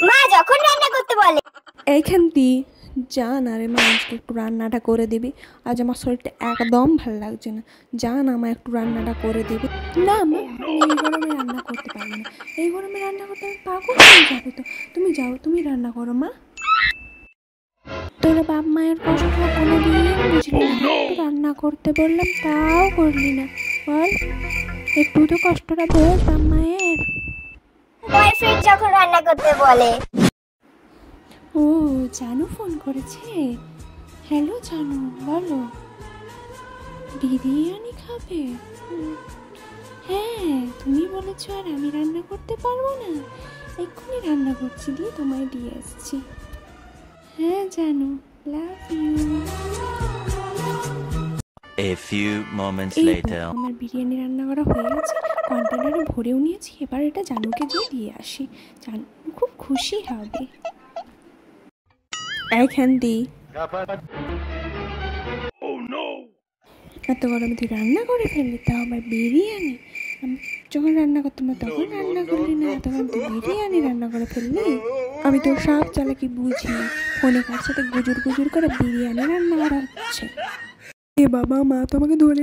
মা যখন রান্না করতে বলে। এইখান দি যা না রে মা, আজকে একটু রান্নাটা করে দিবি। আজ আমার শরীরটা একদম ভালো লাগছে না, যা না মা একটু রান্নাটা করে দিবি। না মা, আমি এই গরমে রান্না করতে পারবো না, এই গরমে রান্না করতে আমি পাগল হয়ে যাবো তো। তুমি যাও, তুমি রান্না করো মা। তোরা বাপ মায়ের কষ্ট কোনোদিন বুঝলি না, একটু রান্না করতে বললাম তাও করলি না। বল, একটু তো কষ্টটা বোঝ বাপ মায়ের। বয়ফ্রেন্ড যখন রান্না করতে বলে। ও, জানু ফোন করেছে। হ্যালো জানু, বলো। বিরিয়ানি খাবে? হ্যাঁ, তুমি বলেছো আর আমি রান্না করতে পারবো না? এক্ষুনি রান্না করছি, দিয়ে তোমায় দিয়ে আসছি। হ্যাঁ জানু, love you. A few moments later. আমার বিরিয়ানি রান্না করা হয়ে গেছে, কন্টেনারে ভরেও নিয়েছি। এবার এটা জানুকে দিয়ে আসি, জানু খুব খুশি হবে। এইখান দি এত গরমে তুই রান্না করে ফেললি, তাও আবার বিরিয়ানি। আমি যখন রান্না করতাম না তখন রান্না করলি না, তখন তুই বিরিয়ানি রান্না করে ফেললি। আমি তোর সব চালাকি বুঝি, ফোনে কার সাথে গুজুর গুজুর করে বিরিয়ানি রান্না করা হচ্ছে। এ বাবা, মা তো আমাকে ধরে